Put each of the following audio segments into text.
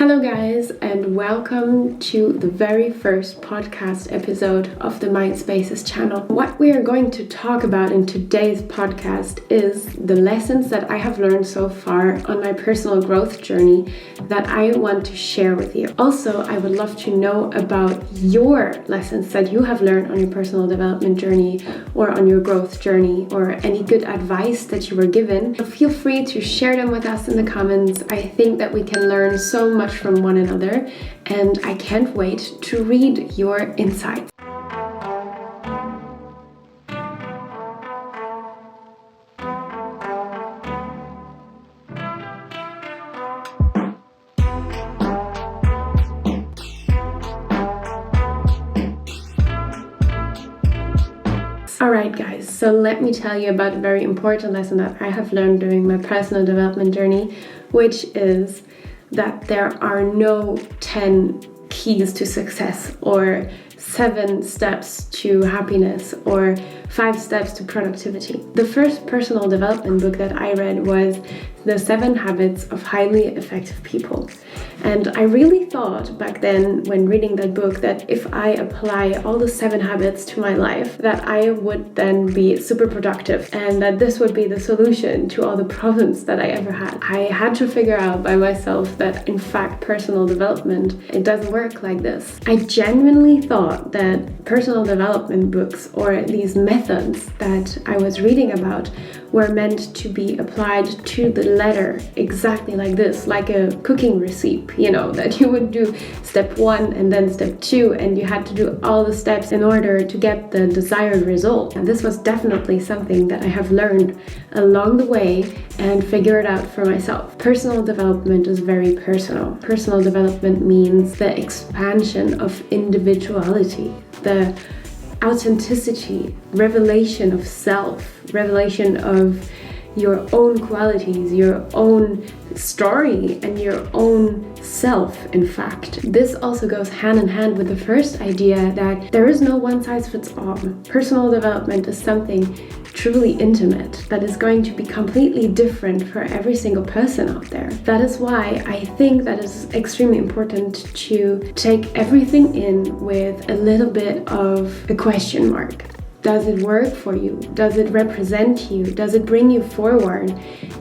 Hello guys, and welcome to the very first podcast episode of the Mindspaces channel. What we are going to talk about in today's podcast is the lessons that I have learned so far on my personal growth journey that I want to share with you. Also, I would love to know about your lessons that you have learned on your personal development journey or on your growth journey, or any good advice that you were given. So feel free to share them with us in the comments. I think that we can learn so much from one another, and I can't wait to read your insights. Alright guys, so let me tell you about a very important lesson that I have learned during my personal development journey, which is that there are no 10 keys to success or 7 steps to happiness or 5 steps to productivity. The first personal development book that I read was The 7 Habits of Highly Effective People. And I really thought back then when reading that book that if I apply all the 7 habits to my life, that I would then be super productive and that this would be the solution to all the problems that I ever had. I had to figure out by myself that in fact personal development, it doesn't work like this. I genuinely thought that personal development books or these methods that I was reading about were meant to be applied to the letter, exactly like this, like a cooking recipe, that you would do step 1 and then step 2, and you had to do all the steps in order to get the desired result. And this was definitely something that I have learned along the way and figured out for myself. Personal development is very personal. Personal development means the expansion of individuality, the authenticity, revelation of self, revelation of your own qualities, your own story, and your own self, in fact. This also goes hand in hand with the first idea that there is no one size fits all. Personal development is something truly intimate that is going to be completely different for every single person out there. That is why I think that it's extremely important to take everything in with a little bit of a question mark. Does it work for you? Does it represent you? Does it bring you forward?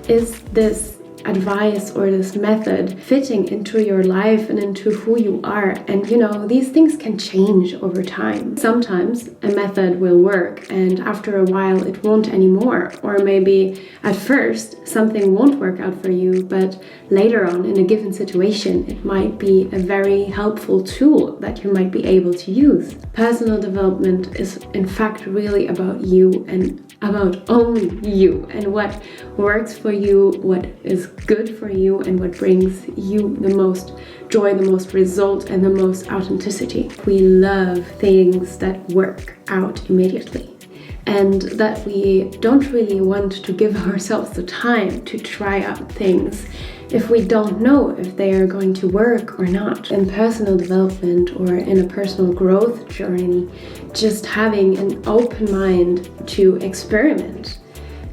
Is this advice or this method fitting into your life and into who you are? And these things can change over time. Sometimes a method will work and after a while it won't anymore. Or maybe at first something won't work out for you, but later on in a given situation it might be a very helpful tool that you might be able to use. Personal development is in fact really about you and about only you, and what works for you, what is good for you, and what brings you the most joy, the most result, and the most authenticity. We love things that work out immediately, and that we don't really want to give ourselves the time to try out things if we don't know if they are going to work or not. In personal development or in a personal growth journey, just having an open mind to experiment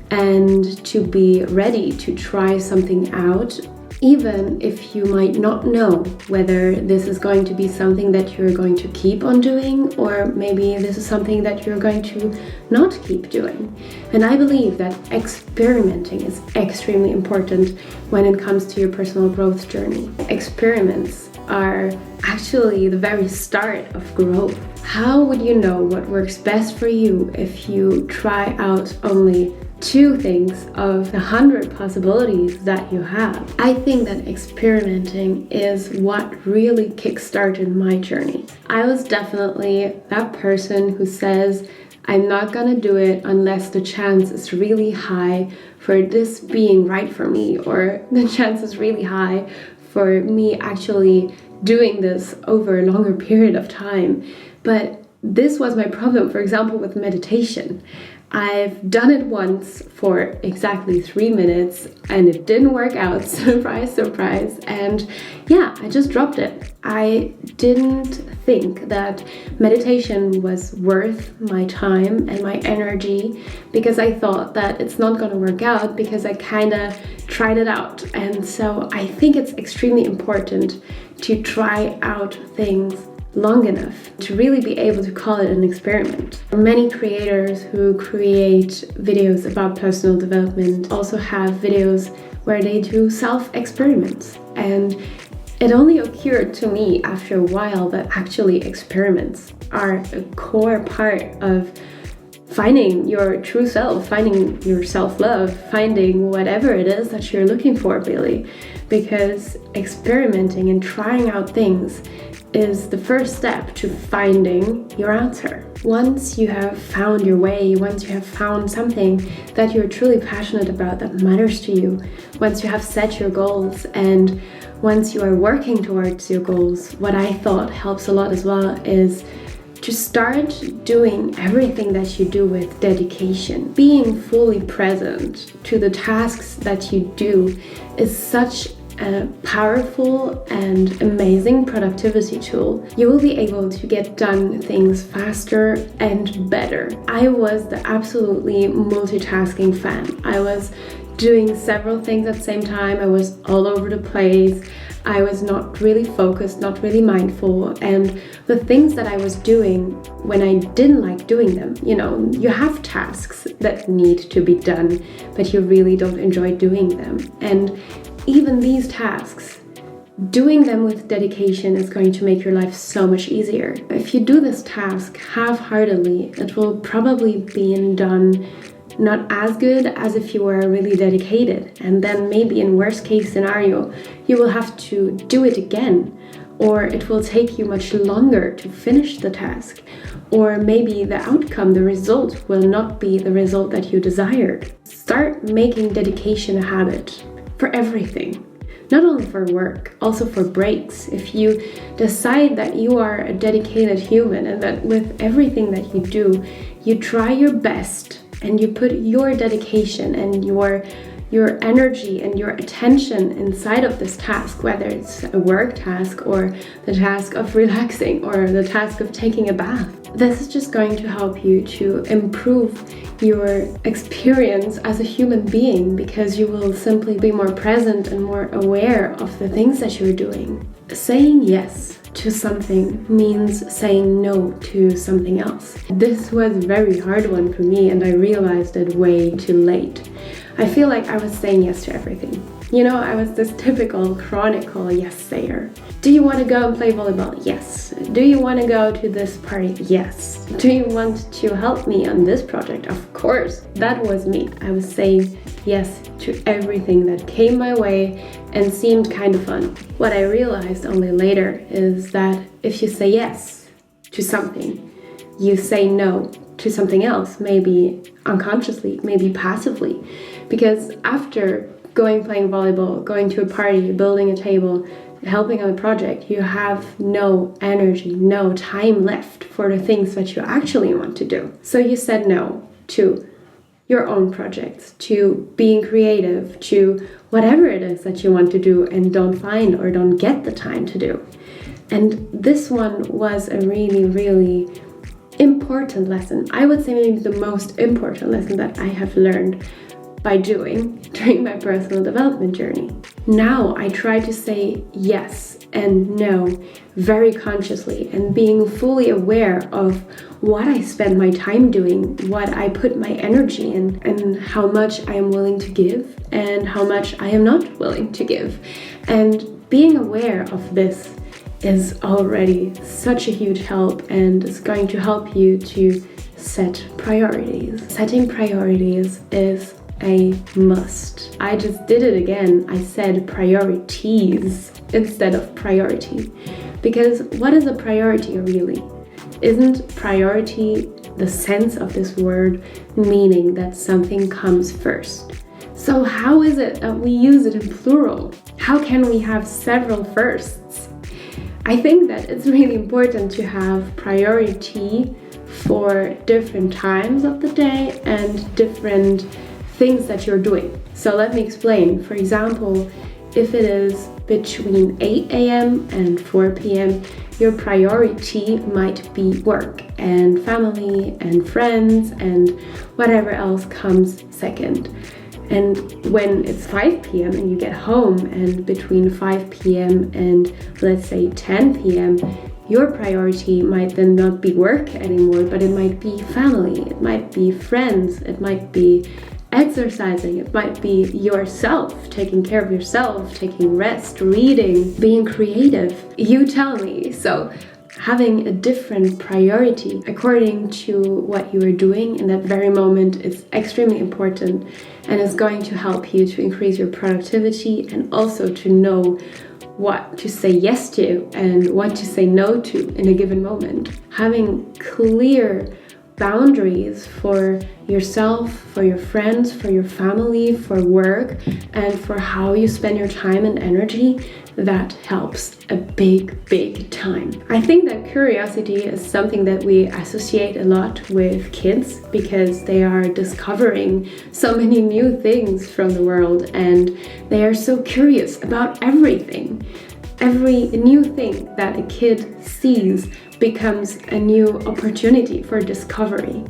and to be ready to try something out, even if you might not know whether this is going to be something that you're going to keep on doing, or maybe this is something that you're going to not keep doing. And I believe that experimenting is extremely important when it comes to your personal growth journey. Experiments are actually the very start of growth. How would you know what works best for you if you try out only 2 things of the 100 possibilities that you have? I think that experimenting is what really kickstarted my journey. I was definitely that person who says, I'm not gonna do it unless the chance is really high for this being right for me, or the chance is really high for me actually doing this over a longer period of time. But this was my problem, for example, with meditation. I've done it once for exactly 3 minutes and it didn't work out, surprise, surprise, and yeah, I just dropped it. I didn't think that meditation was worth my time and my energy because I thought that it's not going to work out because I kind of tried it out. And so I think it's extremely important to try out things long enough to really be able to call it an experiment. Many creators who create videos about personal development also have videos where they do self-experiments, and it only occurred to me after a while that actually experiments are a core part of finding your true self, finding your self-love, finding whatever it is that you're looking for, really, because experimenting and trying out things is the first step to finding your answer. Once you have found your way, once you have found something that you're truly passionate about, that matters to you, once you have set your goals, and once you are working towards your goals, what I thought helps a lot as well is to start doing everything that you do with dedication. Being fully present to the tasks that you do is such a powerful and amazing productivity tool. You will be able to get done things faster and better. I was the absolutely multitasking fan. I was doing several things at the same time. I was all over the place. I was not really focused, not really mindful, and the things that I was doing when I didn't like doing them, you have tasks that need to be done, but you really don't enjoy doing them. And even these tasks, doing them with dedication is going to make your life so much easier. If you do this task half-heartedly, it will probably be done not as good as if you were really dedicated, and then maybe in worst case scenario you will have to do it again, or it will take you much longer to finish the task, or maybe the outcome, the result, will not be the result that you desired. Start making dedication a habit for everything. Not only for work, also for breaks. If you decide that you are a dedicated human and that with everything that you do, you try your best and you put your dedication and your energy and your attention inside of this task, whether it's a work task or the task of relaxing or the task of taking a bath. This is just going to help you to improve your experience as a human being, because you will simply be more present and more aware of the things that you're doing. Saying yes to something means saying no to something else. This was a very hard one for me, and I realized it way too late. I feel like I was saying yes to everything. I was this typical chronicle yes sayer. Do you want to go and play volleyball? Yes. Do you want to go to this party? Yes. Do you want to help me on this project? Of course. That was me. I was saying yes to everything that came my way and seemed kind of fun. What I realized only later is that if you say yes to something, you say no to something else, maybe unconsciously, maybe passively. Because after playing volleyball, going to a party, building a table, helping on a project, you have no energy, no time left for the things that you actually want to do. So you said no to your own projects, to being creative, to whatever it is that you want to do and don't find or don't get the time to do. And this one was a really, really important lesson. I would say maybe the most important lesson that I have learned by doing during my personal development journey. Now I try to say yes and no very consciously, and being fully aware of what I spend my time doing, what I put my energy in, and how much I am willing to give and how much I am not willing to give. And being aware of this is already such a huge help, and it's going to help you to set priorities. Setting priorities is a must. I just did it again. I said priorities instead of priority. Because what is a priority really? Isn't priority the sense of this word meaning that something comes first? So how is it that we use it in plural? How can we have several firsts? I think that it's really important to have priority for different times of the day and different things that you're doing. So let me explain. For example, if it is between 8 a.m. and 4 p.m., your priority might be work and family and friends and whatever else comes second. And when it's 5 p.m. and you get home, and between 5 p.m. and let's say 10 p.m., your priority might then not be work anymore, but it might be family, it might be friends, it might be exercising, it might be yourself, taking care of yourself, taking rest, reading, being creative. You tell me. So having a different priority according to what you are doing in that very moment is extremely important, and is going to help you to increase your productivity and also to know what to say yes to and what to say no to in a given moment. Having clear boundaries for yourself, for your friends, for your family, for work, and for how you spend your time and energy, that helps a big time. I think that curiosity is something that we associate a lot with kids because they are discovering so many new things from the world and they are so curious about everything. Every new thing that a kid sees becomes a new opportunity for discovery.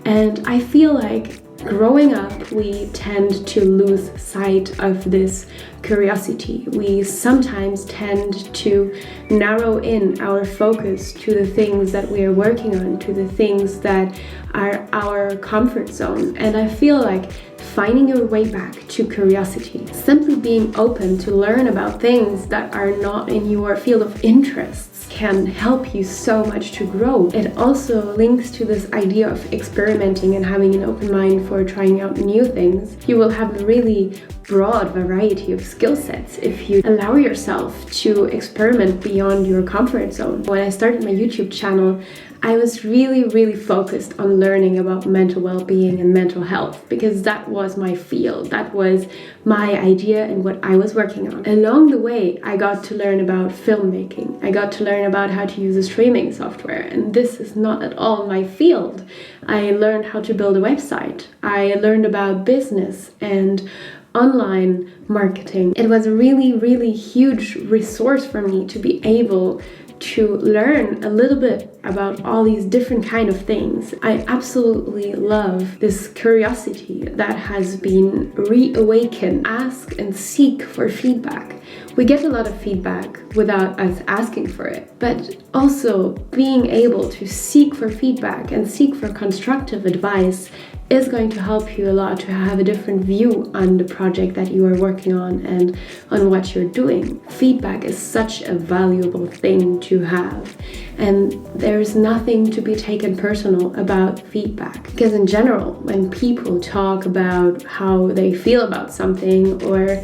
And I feel like growing up, we tend to lose sight of this curiosity. We sometimes tend to narrow in our focus to the things that we are working on, to the things that are our comfort zone. And I feel like finding your way back to curiosity, simply being open to learn about things that are not in your field of interests, can help you so much to grow. It also links to this idea of experimenting and having an open mind for trying out new things. You will have a really broad variety of skill sets if you allow yourself to experiment beyond your comfort zone. When I started my YouTube channel, I was really focused on learning about mental well-being and mental health because that was my field, that was my idea and what I was working on. Along the way, I got to learn about filmmaking. I got to learn about how to use a streaming software, and this is not at all my field. I learned how to build a website. I learned about business and online marketing. It was a really huge resource for me to be able to learn a little bit about all these different kind of things. I absolutely love this curiosity that has been reawakened. Ask and seek for feedback. We get a lot of feedback without us asking for it, but also being able to seek for feedback and seek for constructive advice is going to help you a lot to have a different view on the project that you are working on and on what you're doing. Feedback is such a valuable thing to have, and there's nothing to be taken personal about feedback, because in general, when people talk about how they feel about something or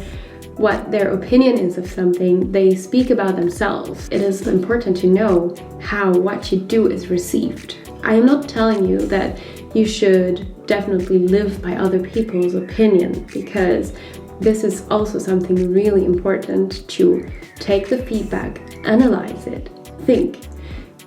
what their opinion is of something, they speak about themselves. It is important to know how what you do is received. I am not telling you that you should definitely live by other people's opinion, because this is also something really important to take the feedback, analyze it, think,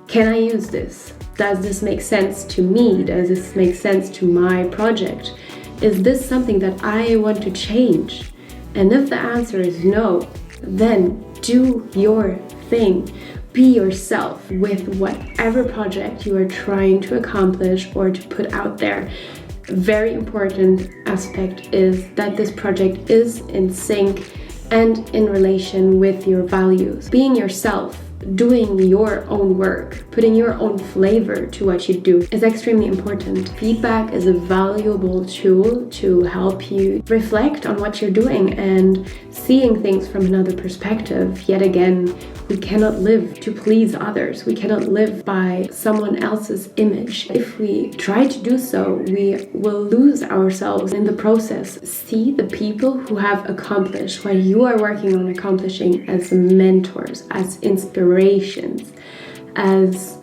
can I use this? Does this make sense to me? Does this make sense to my project? Is this something that I want to change? And if the answer is no, then do your thing. Be yourself with whatever project you are trying to accomplish or to put out there. Very important aspect is that this project is in sync and in relation with your values. Being yourself, doing your own work, putting your own flavor to what you do is extremely important. Feedback is a valuable tool to help you reflect on what you're doing and seeing things from another perspective. Yet again, we cannot live to please others. We cannot live by someone else's image. If we try to do so, we will lose ourselves in the process. See the people who have accomplished what you are working on accomplishing as mentors, as inspirations, as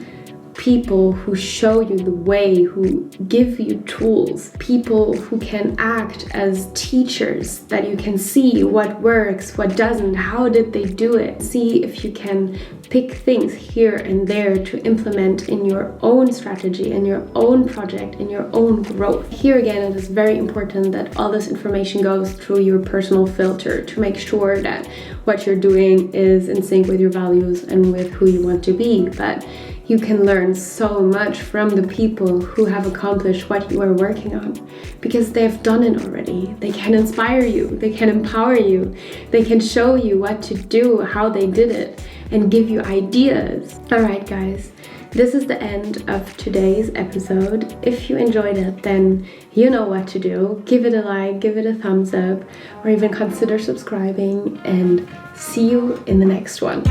people who show you the way, who give you tools, people who can act as teachers, that you can see what works, what doesn't, how did they do it. See if you can pick things here and there to implement in your own strategy, in your own project, in your own growth. Here again, it is very important that all this information goes through your personal filter to make sure that what you're doing is in sync with your values and with who you want to be. But you can learn so much from the people who have accomplished what you are working on, because they've done it already. They can inspire you, they can empower you, they can show you what to do, how they did it, and give you ideas. Alright guys, this is the end of today's episode. If you enjoyed it, then you know what to do. Give it a like, give it a thumbs up, or even consider subscribing, and see you in the next one.